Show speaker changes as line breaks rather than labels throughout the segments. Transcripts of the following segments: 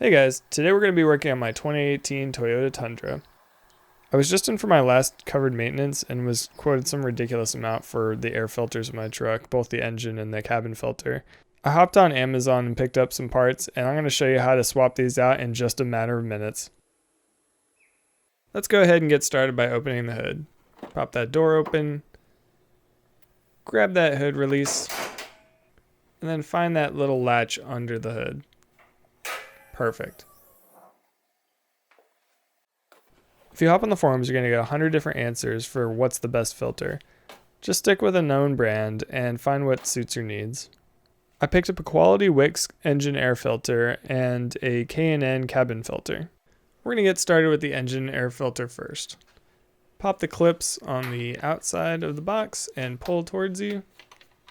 Hey guys, today we're going to be working on my 2018 Toyota Tundra. I was just in for my last covered maintenance and was quoted some ridiculous amount for the air filters in my truck, both the engine and the cabin filter. I hopped on Amazon and picked up some parts, and I'm going to show you how to swap these out in just a matter of minutes. Let's go ahead and get started by opening the hood. Pop that door open, grab that hood release, and then find that little latch under the hood. Perfect. If you hop on the forums, you're going to get 100 different answers for what's the best filter. Just stick with a known brand and find what suits your needs. I picked up a quality Wix engine air filter and a K&N cabin filter. We're going to get started with the engine air filter first. Pop the clips on the outside of the box and pull towards you.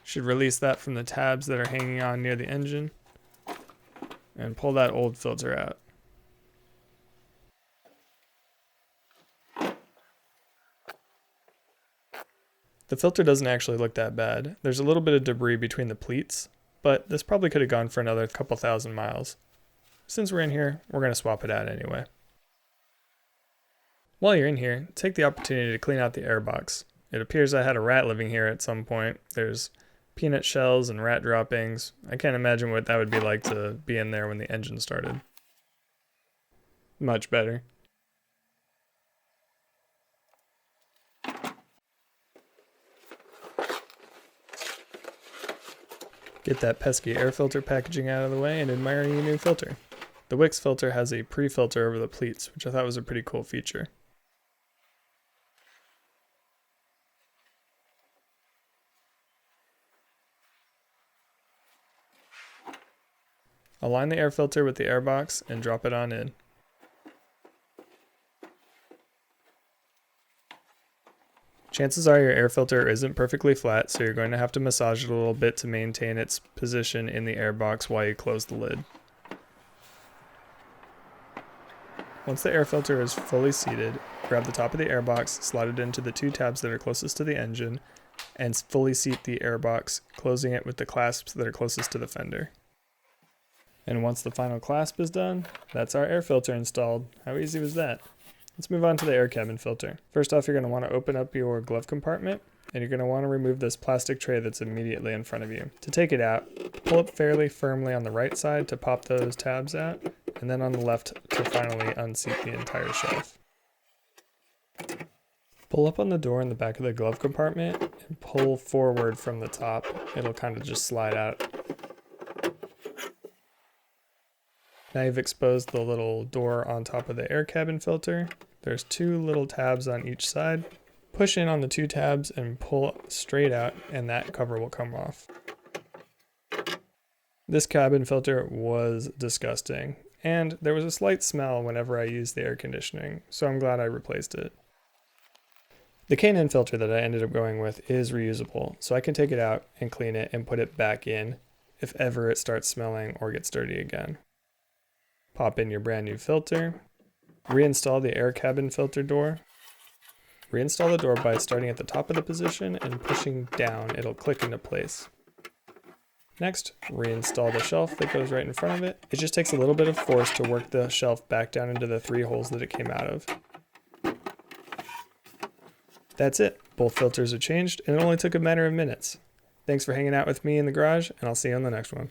Should release that from the tabs that are hanging on near the engine. And pull that old filter out. The filter doesn't actually look that bad. There's a little bit of debris between the pleats, but this probably could have gone for another couple thousand miles. Since we're in here, we're going to swap it out anyway. While you're in here, take the opportunity to clean out the air box. It appears I had a rat living here at some point. There's peanut shells and rat droppings. I can't imagine what that would be like to be in there when the engine started. Much better. Get that pesky air filter packaging out of the way and admire your new filter. The Wix filter has a pre-filter over the pleats, which I thought was a pretty cool feature. Align the air filter with the air box and drop it on in. Chances are your air filter isn't perfectly flat, so you're going to have to massage it a little bit to maintain its position in the air box while you close the lid. Once the air filter is fully seated, grab the top of the air box, slide it into the two tabs that are closest to the engine, and fully seat the air box, closing it with the clasps that are closest to the fender. And once the final clasp is done, that's our air filter installed. How easy was that? Let's move on to the air cabin filter. First off, you're going to want to open up your glove compartment, and you're going to want to remove this plastic tray that's immediately in front of you. To take it out, pull up fairly firmly on the right side to pop those tabs out, and then on the left to finally unseat the entire shelf. Pull up on the door in the back of the glove compartment and pull forward from the top. It'll kind of just slide out. Now you've exposed the little door on top of the air cabin filter. There's two little tabs on each side. Push in on the two tabs and pull straight out, and that cover will come off. This cabin filter was disgusting, and there was a slight smell whenever I used the air conditioning, so I'm glad I replaced it. The K&N filter that I ended up going with is reusable, so I can take it out and clean it and put it back in if ever it starts smelling or gets dirty again. Pop in your brand new filter, reinstall the air cabin filter door. Reinstall the door by starting at the top of the position and pushing down. It'll click into place. Next, reinstall the shelf that goes right in front of it. It just takes a little bit of force to work the shelf back down into the three holes that it came out of. That's it. Both filters are changed, and it only took a matter of minutes. Thanks for hanging out with me in the garage, and I'll see you on the next one.